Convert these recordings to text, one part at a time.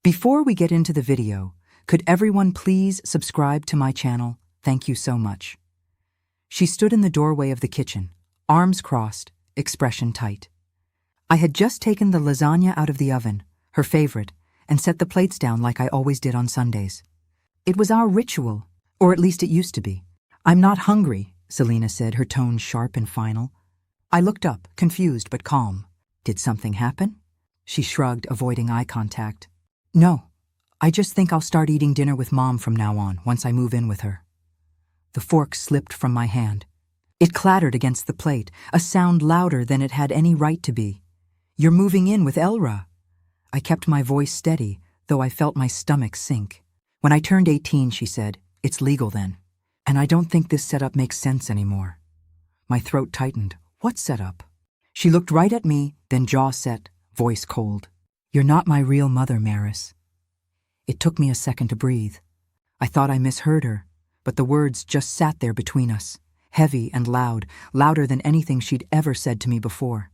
Before we get into the video, could everyone please subscribe to my channel? Thank you so much. She stood in the doorway of the kitchen, arms crossed, expression tight. I had just taken the lasagna out of the oven, her favorite, and set the plates down like I always did on Sundays. It was our ritual, or at least it used to be. "I'm not hungry," Selena said, her tone sharp and final. I looked up, confused but calm. "Did something happen?" She shrugged, avoiding eye contact. "No, I just think I'll start eating dinner with Mom from now on, once I move in with her." The fork slipped from my hand. It clattered against the plate, a sound louder than it had any right to be. "You're moving in with Elra." I kept my voice steady, though I felt my stomach sink. "When I turned 18, she said, it's legal then. And I don't think this setup makes sense anymore." My throat tightened. "What setup?" She looked right at me, then jaw set, voice cold. "You're not my real mother, Maris." It took me a second to breathe. I thought I misheard her, but the words just sat there between us, heavy and loud, louder than anything she'd ever said to me before.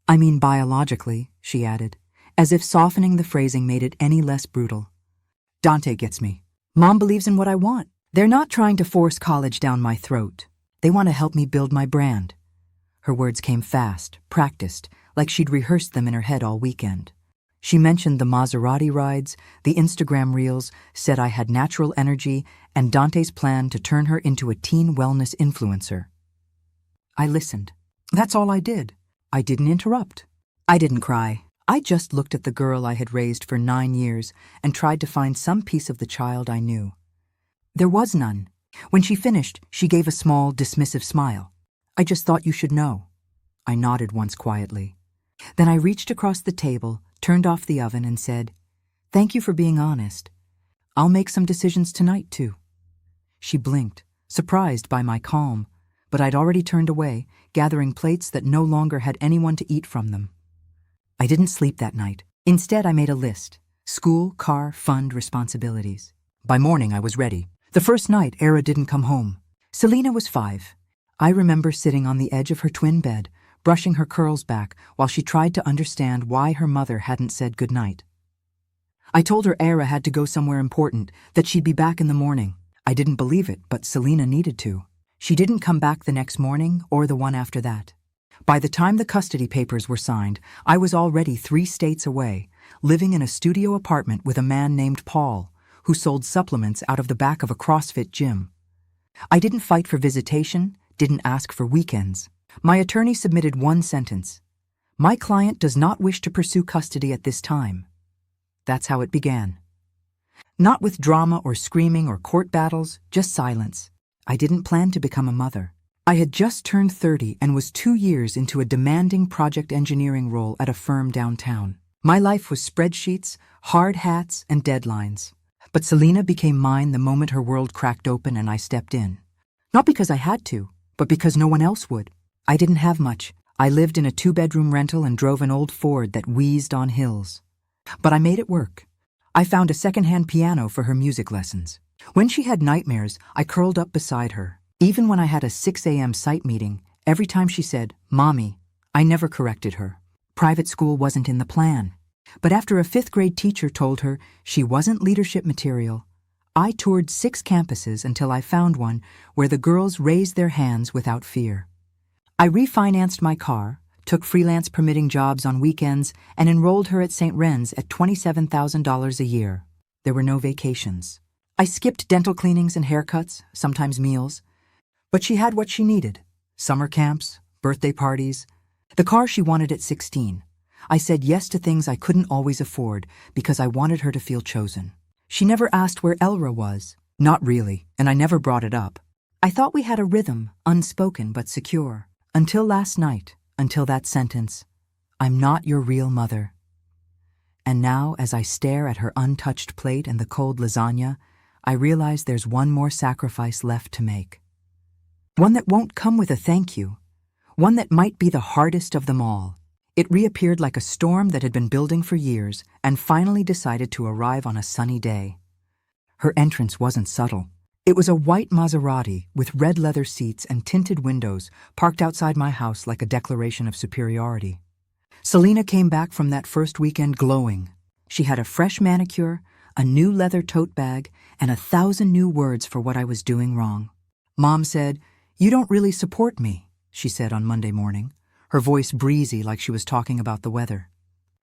"I mean biologically," she added, as if softening the phrasing made it any less brutal. "Dante gets me. Mom believes in what I want. They're not trying to force college down my throat. They want to help me build my brand." Her words came fast, practiced, like she'd rehearsed them in her head all weekend. She mentioned the Maserati rides, the Instagram reels, said I had natural energy, and Dante's plan to turn her into a teen wellness influencer. I listened. That's all I did. I didn't interrupt. I didn't cry. I just looked at the girl I had raised for 9 years and tried to find some piece of the child I knew. There was none. When she finished, she gave a small, dismissive smile. "I just thought you should know." I nodded once quietly. Then I reached across the table, turned off the oven, and said, "Thank you for being honest. I'll make some decisions tonight, too." She blinked, surprised by my calm, but I'd already turned away, gathering plates that no longer had anyone to eat from them. I didn't sleep that night. Instead, I made a list: school, car, fund, responsibilities. By morning, I was ready. The first night, Era didn't come home. Selena was 5. I remember sitting on the edge of her twin bed, brushing her curls back while she tried to understand why her mother hadn't said goodnight. I told her Era had to go somewhere important, that she'd be back in the morning. I didn't believe it, but Selena needed to. She didn't come back the next morning or the one after that. By the time the custody papers were signed, I was already 3 states away, living in a studio apartment with a man named Paul, who sold supplements out of the back of a CrossFit gym. I didn't fight for visitation, didn't ask for weekends. My attorney submitted one sentence: "My client does not wish to pursue custody at this time." That's how it began. Not with drama or screaming or court battles, just silence. I didn't plan to become a mother. I had just turned 30 and was 2 years into a demanding project engineering role at a firm downtown. My life was spreadsheets, hard hats, and deadlines. But Selena became mine the moment her world cracked open and I stepped in. Not because I had to, but because no one else would. I didn't have much. I lived in a 2-bedroom rental and drove an old Ford that wheezed on hills. But I made it work. I found a secondhand piano for her music lessons. When she had nightmares, I curled up beside her. Even when I had a 6 a.m. site meeting, every time she said, "Mommy," I never corrected her. Private school wasn't in the plan. But after a 5th-grade teacher told her she wasn't leadership material, I toured 6 campuses until I found one where the girls raised their hands without fear. I refinanced my car, took freelance permitting jobs on weekends, and enrolled her at St. Ren's at $27,000 a year. There were no vacations. I skipped dental cleanings and haircuts, sometimes meals. But she had what she needed: summer camps, birthday parties, the car she wanted at 16. I said yes to things I couldn't always afford because I wanted her to feel chosen. She never asked where Elra was. Not really, and I never brought it up. I thought we had a rhythm, unspoken but secure. Until last night, until that sentence, "I'm not your real mother." And now, as I stare at her untouched plate and the cold lasagna, I realize there's one more sacrifice left to make. One that won't come with a thank you. One that might be the hardest of them all. It reappeared like a storm that had been building for years and finally decided to arrive on a sunny day. Her entrance wasn't subtle. It was a white Maserati with red leather seats and tinted windows parked outside my house like a declaration of superiority. Selena came back from that first weekend glowing. She had a fresh manicure, a new leather tote bag, and 1,000 new words for what I was doing wrong. Mom said, "You don't really support me," she said on Monday morning, her voice breezy like she was talking about the weather.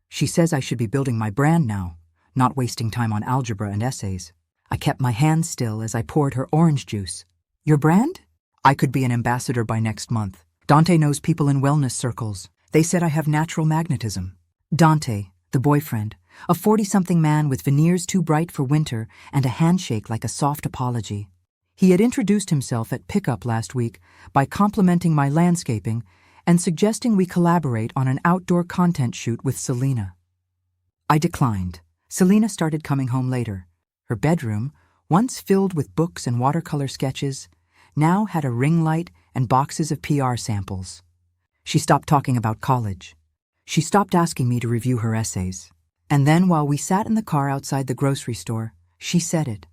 She says I should be building my brand now, not wasting time on algebra and essays. I kept my hands still as I poured her orange juice. "Your brand?" "I could be an ambassador by next month. Dante knows people in wellness circles. They said I have natural magnetism." Dante, the boyfriend, a 40-something man with veneers too bright for winter and a handshake like a soft apology. He had introduced himself at pickup last week by complimenting my landscaping and suggesting we collaborate on an outdoor content shoot with Selena. I declined. Selena started coming home later. Her bedroom, once filled with books and watercolor sketches, now had a ring light and boxes of PR samples. She stopped talking about college. She stopped asking me to review her essays. And then while we sat in the car outside the grocery store, she said it.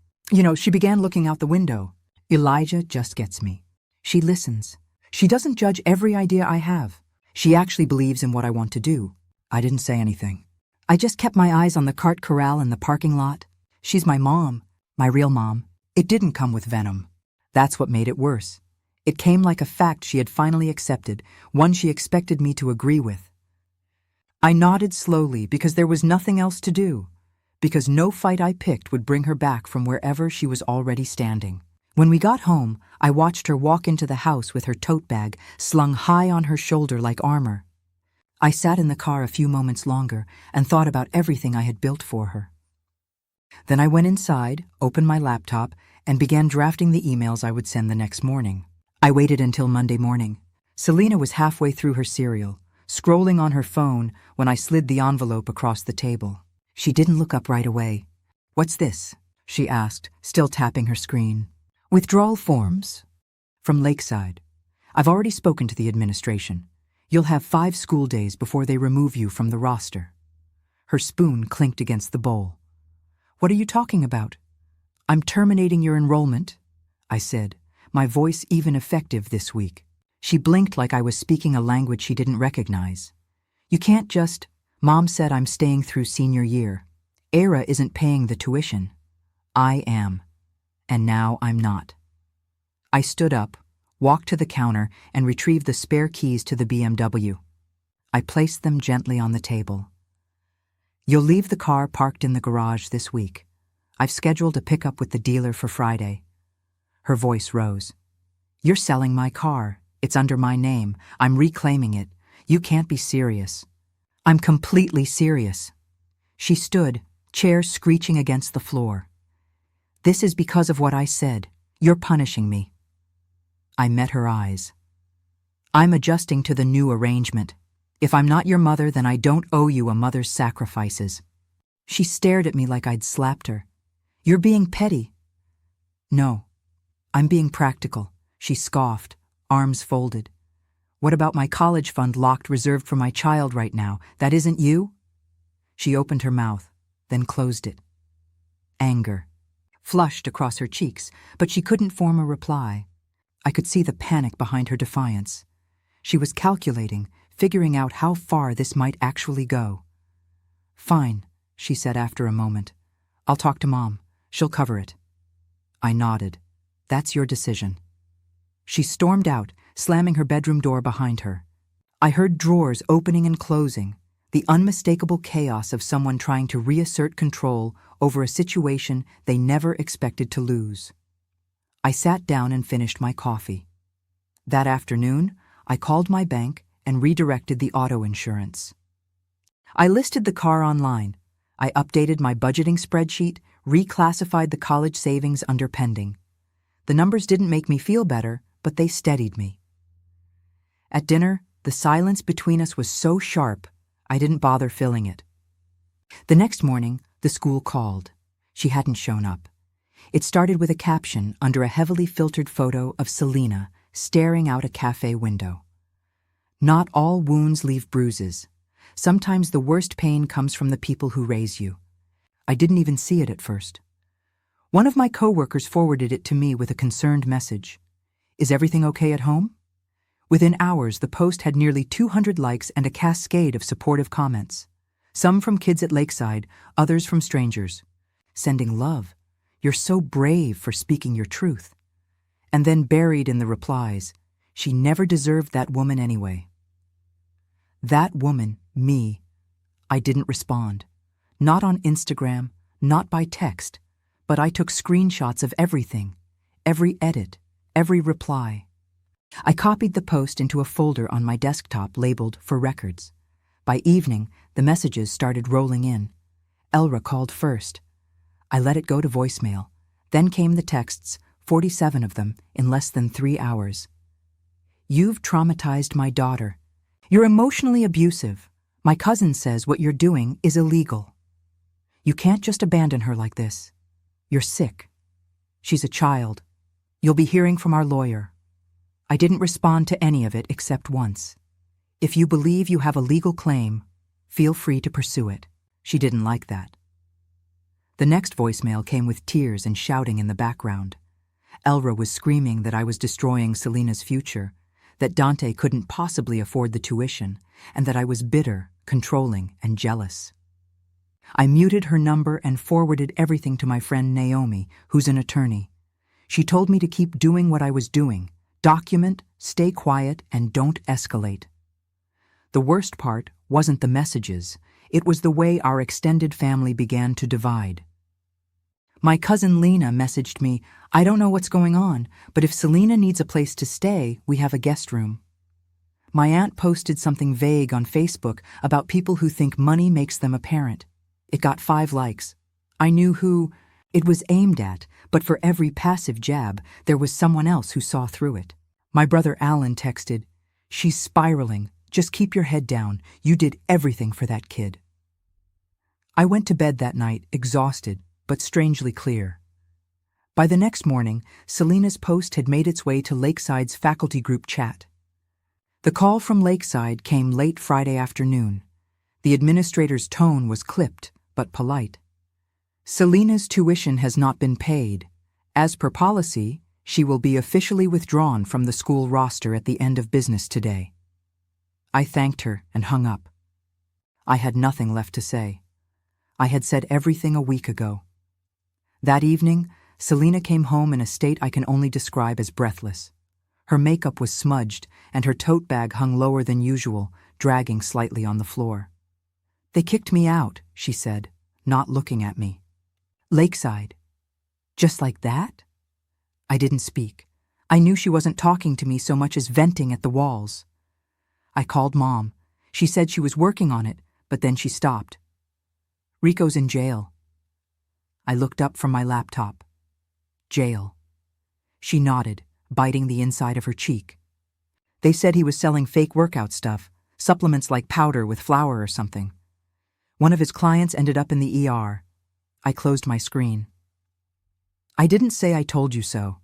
She began looking out the window. "Elijah just gets me. She listens. She doesn't judge every idea I have. She actually believes in what I want to do." I didn't say anything. I just kept my eyes on the cart corral in the parking lot. She's my mom, my real mom. It didn't come with venom. That's what made it worse. It came like a fact she had finally accepted, one she expected me to agree with. I nodded slowly because there was nothing else to do, because no fight I picked would bring her back from wherever she was already standing. When we got home, I watched her walk into the house with her tote bag slung high on her shoulder like armor. I sat in the car a few moments longer and thought about everything I had built for her. Then I went inside, opened my laptop, and began drafting the emails I would send the next morning. I waited until Monday morning. Selena was halfway through her cereal, scrolling on her phone when I slid the envelope across the table. She didn't look up right away. "What's this?" she asked, still tapping her screen. "Withdrawal forms. From Lakeside. I've already spoken to the administration. You'll have 5 school days before they remove you from the roster." Her spoon clinked against the bowl. "What are you talking about?" "I'm terminating your enrollment," I said, my voice even effective this week. She blinked like I was speaking a language she didn't recognize. "You can't just—" "Mom said I'm staying through senior year. Era isn't paying the tuition. I am. And now I'm not." I stood up, walked to the counter, and retrieved the spare keys to the BMW. I placed them gently on the table. "You'll leave the car parked in the garage this week. I've scheduled a pickup with the dealer for Friday." Her voice rose. "You're selling my car. It's under my name. I'm reclaiming it. You can't be serious." "I'm completely serious." She stood, chair screeching against the floor. "This is because of what I said. You're punishing me." I met her eyes. "I'm adjusting to the new arrangement. If I'm not your mother, then I don't owe you a mother's sacrifices." She stared at me like I'd slapped her. "You're being petty." "No, I'm being practical," she scoffed, arms folded. "What about my college fund locked reserved for my child right now? That isn't you?" She opened her mouth, then closed it. Anger flushed across her cheeks, but she couldn't form a reply. I could see the panic behind her defiance. She was calculating, figuring out how far this might actually go. "Fine," she said after a moment. "I'll talk to Mom. She'll cover it." I nodded. "That's your decision." She stormed out, slamming her bedroom door behind her. I heard drawers opening and closing, the unmistakable chaos of someone trying to reassert control over a situation they never expected to lose. I sat down and finished my coffee. That afternoon, I called my bank and redirected the auto insurance. I listed the car online. I updated my budgeting spreadsheet, reclassified the college savings under pending. The numbers didn't make me feel better, but they steadied me. At dinner, the silence between us was so sharp, I didn't bother filling it. The next morning, the school called. She hadn't shown up. It started with a caption under a heavily filtered photo of Selena staring out a cafe window. "Not all wounds leave bruises. Sometimes the worst pain comes from the people who raise you." I didn't even see it at first. One of my coworkers forwarded it to me with a concerned message. "Is everything okay at home?" Within hours, the post had nearly 200 likes and a cascade of supportive comments. Some from kids at Lakeside, others from strangers. Sending love. You're so brave for speaking your truth. And then buried in the replies, she never deserved that woman anyway. That woman, me, I didn't respond. Not on Instagram, not by text, but I took screenshots of everything, every edit, every reply. I copied the post into a folder on my desktop labeled for records. By evening, the messages started rolling in. Elra called first. I let it go to voicemail. Then came the texts, 47 of them, in less than 3 hours. You've traumatized my daughter. You're emotionally abusive. My cousin says what you're doing is illegal. You can't just abandon her like this. You're sick. She's a child. You'll be hearing from our lawyer. I didn't respond to any of it except once. If you believe you have a legal claim, feel free to pursue it. She didn't like that. The next voicemail came with tears and shouting in the background. Elra was screaming that I was destroying Selena's future, that Dante couldn't possibly afford the tuition, and that I was bitter, controlling, and jealous. I muted her number and forwarded everything to my friend Naomi, who's an attorney. She told me to keep doing what I was doing, document, stay quiet, and don't escalate. The worst part wasn't the messages, it was the way our extended family began to divide. My cousin Lena messaged me, I don't know what's going on, but if Selena needs a place to stay, we have a guest room. My aunt posted something vague on Facebook about people who think money makes them a parent. It got 5 likes. I knew who it was aimed at, but for every passive jab, there was someone else who saw through it. My brother Alan texted, she's spiraling. Just keep your head down. You did everything for that kid. I went to bed that night, exhausted, but strangely clear. By the next morning, Selena's post had made its way to Lakeside's faculty group chat. The call from Lakeside came late Friday afternoon. The administrator's tone was clipped, but polite. Selena's tuition has not been paid. As per policy, she will be officially withdrawn from the school roster at the end of business today. I thanked her and hung up. I had nothing left to say. I had said everything a week ago. That evening, Selena came home in a state I can only describe as breathless. Her makeup was smudged, and her tote bag hung lower than usual, dragging slightly on the floor. They kicked me out, she said, not looking at me. Lakeside. Just like that? I didn't speak. I knew she wasn't talking to me so much as venting at the walls. I called Mom. She said she was working on it, but then she stopped. Rico's in jail. I looked up from my laptop. Jail. She nodded, biting the inside of her cheek. They said he was selling fake workout stuff, supplements like powder with flour or something. One of his clients ended up in the ER. I closed my screen. I didn't say I told you so.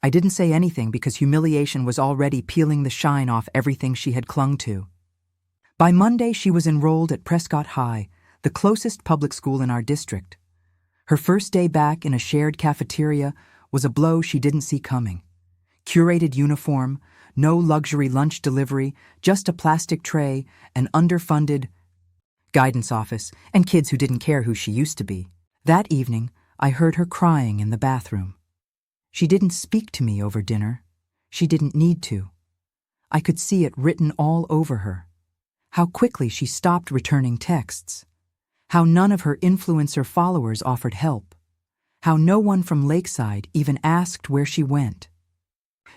I didn't say anything because humiliation was already peeling the shine off everything she had clung to. By Monday, she was enrolled at Prescott High, the closest public school in our district. Her first day back in a shared cafeteria was a blow she didn't see coming. Curated uniform, no luxury lunch delivery, just a plastic tray, an underfunded guidance office, and kids who didn't care who she used to be. That evening, I heard her crying in the bathroom. She didn't speak to me over dinner. She didn't need to. I could see it written all over her. How quickly she stopped returning texts. How none of her influencer followers offered help. How no one from Lakeside even asked where she went.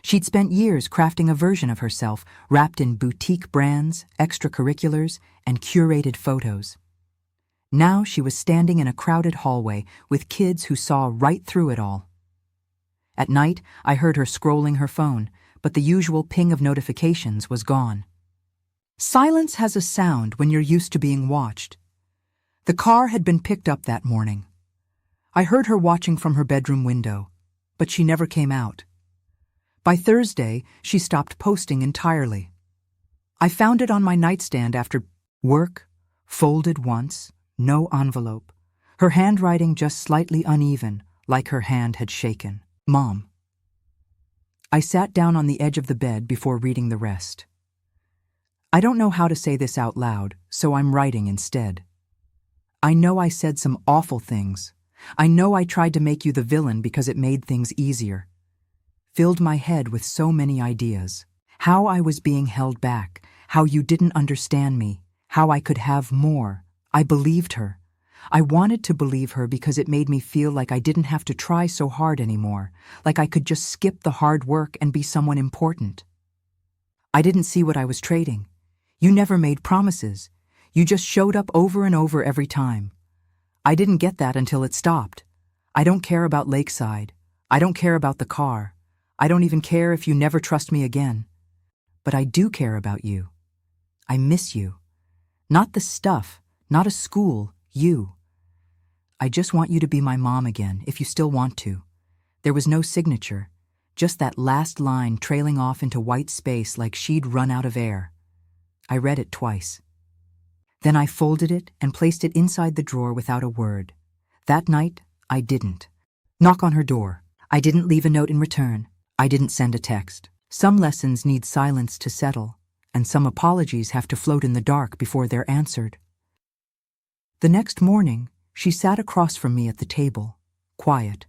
She'd spent years crafting a version of herself wrapped in boutique brands, extracurriculars, and curated photos. Now she was standing in a crowded hallway with kids who saw right through it all. At night, I heard her scrolling her phone, but the usual ping of notifications was gone. Silence has a sound when you're used to being watched. The car had been picked up that morning. I heard her watching from her bedroom window, but she never came out. By Thursday, she stopped posting entirely. I found it on my nightstand after work, folded once, no envelope, her handwriting just slightly uneven, like her hand had shaken. Mom. I sat down on the edge of the bed before reading the rest. I don't know how to say this out loud, so I'm writing instead. I know I said some awful things. I know I tried to make you the villain because it made things easier. Filled my head with so many ideas. How I was being held back, how you didn't understand me, how I could have more. I believed her. I wanted to believe her because it made me feel like I didn't have to try so hard anymore, like I could just skip the hard work and be someone important. I didn't see what I was trading. You never made promises. You just showed up over and over every time. I didn't get that until it stopped. I don't care about Lakeside. I don't care about the car. I don't even care if you never trust me again. But I do care about you. I miss you. Not the stuff, not a school, you. I just want you to be my mom again, if you still want to. There was no signature, just that last line trailing off into white space like she'd run out of air. I read it twice. Then I folded it and placed it inside the drawer without a word. That night, I didn't knock on her door. I didn't leave a note in return. I didn't send a text. Some lessons need silence to settle, and some apologies have to float in the dark before they're answered. The next morning, she sat across from me at the table, quiet.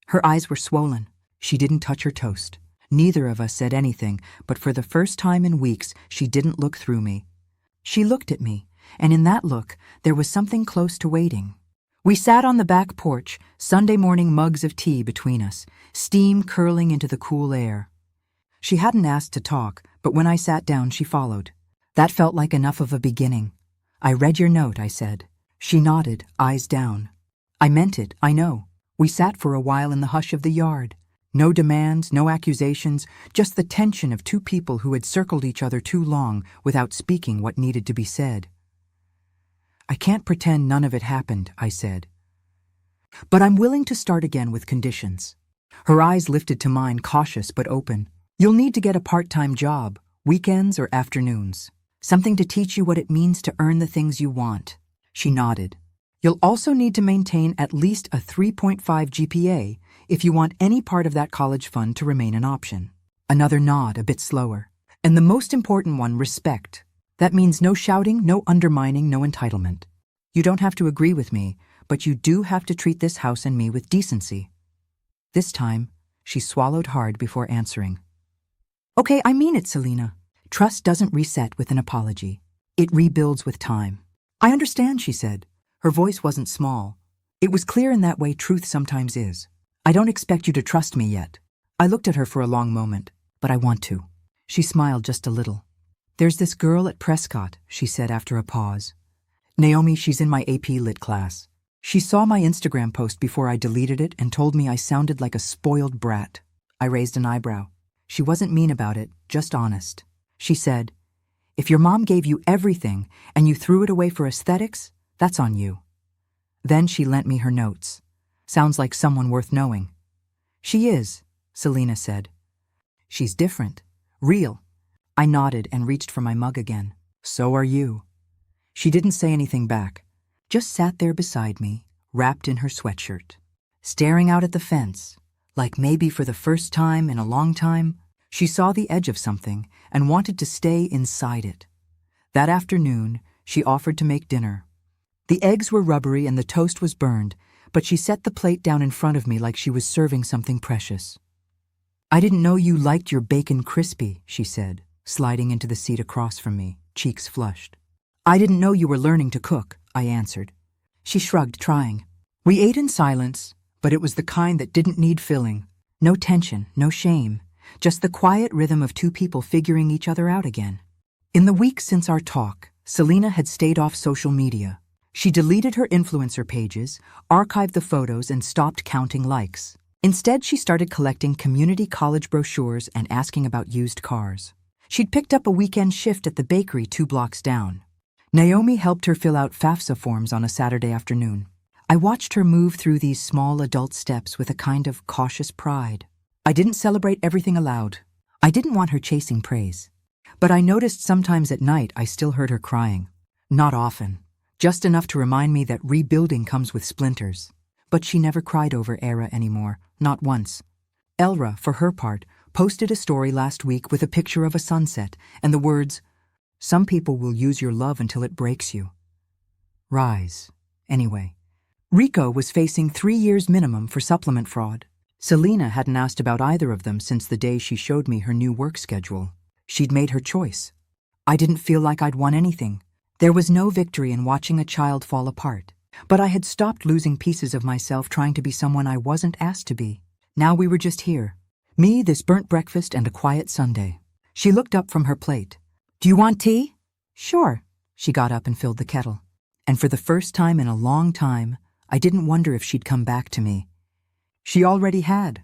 Her eyes were swollen. She didn't touch her toast. Neither of us said anything, but for the first time in weeks, she didn't look through me. She looked at me, and in that look, there was something close to waiting. We sat on the back porch, Sunday morning mugs of tea between us, steam curling into the cool air. She hadn't asked to talk, but when I sat down, she followed. That felt like enough of a beginning. I read your note, I said. She nodded, eyes down. I meant it, I know. We sat for a while in the hush of the yard. No demands, no accusations, just the tension of two people who had circled each other too long without speaking what needed to be said. I can't pretend none of it happened, I said. But I'm willing to start again with conditions. Her eyes lifted to mine, cautious but open. You'll need to get a part-time job, weekends or afternoons. Something to teach you what it means to earn the things you want. She nodded. You'll also need to maintain at least a 3.5 GPA if you want any part of that college fund to remain an option. Another nod, a bit slower. And the most important one, respect. That means no shouting, no undermining, no entitlement. You don't have to agree with me, but you do have to treat this house and me with decency. This time, she swallowed hard before answering. Okay, I mean it, Selena. Trust doesn't reset with an apology. It rebuilds with time. I understand, she said. Her voice wasn't small. It was clear in that way truth sometimes is. I don't expect you to trust me yet. I looked at her for a long moment, but I want to. She smiled just a little. There's this girl at Prescott, she said after a pause. Naomi, she's in my AP Lit class. She saw my Instagram post before I deleted it and told me I sounded like a spoiled brat. I raised an eyebrow. She wasn't mean about it, just honest. She said, if your mom gave you everything and you threw it away for aesthetics, that's on you. Then she lent me her notes. Sounds like someone worth knowing. She is, Selena said. She's different. Real. I nodded and reached for my mug again. So are you. She didn't say anything back, just sat there beside me, wrapped in her sweatshirt, staring out at the fence, like maybe for the first time in a long time, she saw the edge of something and wanted to stay inside it. That afternoon, she offered to make dinner. The eggs were rubbery and the toast was burned, but she set the plate down in front of me like she was serving something precious. I didn't know you liked your bacon crispy, she said, sliding into the seat across from me, cheeks flushed. I didn't know you were learning to cook, I answered. She shrugged, trying. We ate in silence, but it was the kind that didn't need filling. No tension, no shame, just the quiet rhythm of two people figuring each other out again. In the weeks since our talk, Selena had stayed off social media. She deleted her influencer pages, archived the photos, and stopped counting likes. Instead, she started collecting community college brochures and asking about used cars. She'd picked up a weekend shift at the bakery 2 blocks down. Naomi helped her fill out FAFSA forms on a Saturday afternoon. I watched her move through these small adult steps with a kind of cautious pride. I didn't celebrate everything aloud. I didn't want her chasing praise. But I noticed sometimes at night I still heard her crying. Not often. Just enough to remind me that rebuilding comes with splinters. But she never cried over Era anymore, not once. Elra, for her part, posted a story last week with a picture of a sunset and the words, "Some people will use your love until it breaks you. Rise." Anyway, Rico was facing 3 years minimum for supplement fraud. Selena hadn't asked about either of them since the day she showed me her new work schedule. She'd made her choice. I didn't feel like I'd won anything. There was no victory in watching a child fall apart. But I had stopped losing pieces of myself trying to be someone I wasn't asked to be. Now we were just here. Me, this burnt breakfast, and a quiet Sunday. She looked up from her plate. "Do you want tea?" "Sure." She got up and filled the kettle. And for the first time in a long time, I didn't wonder if she'd come back to me. She already had.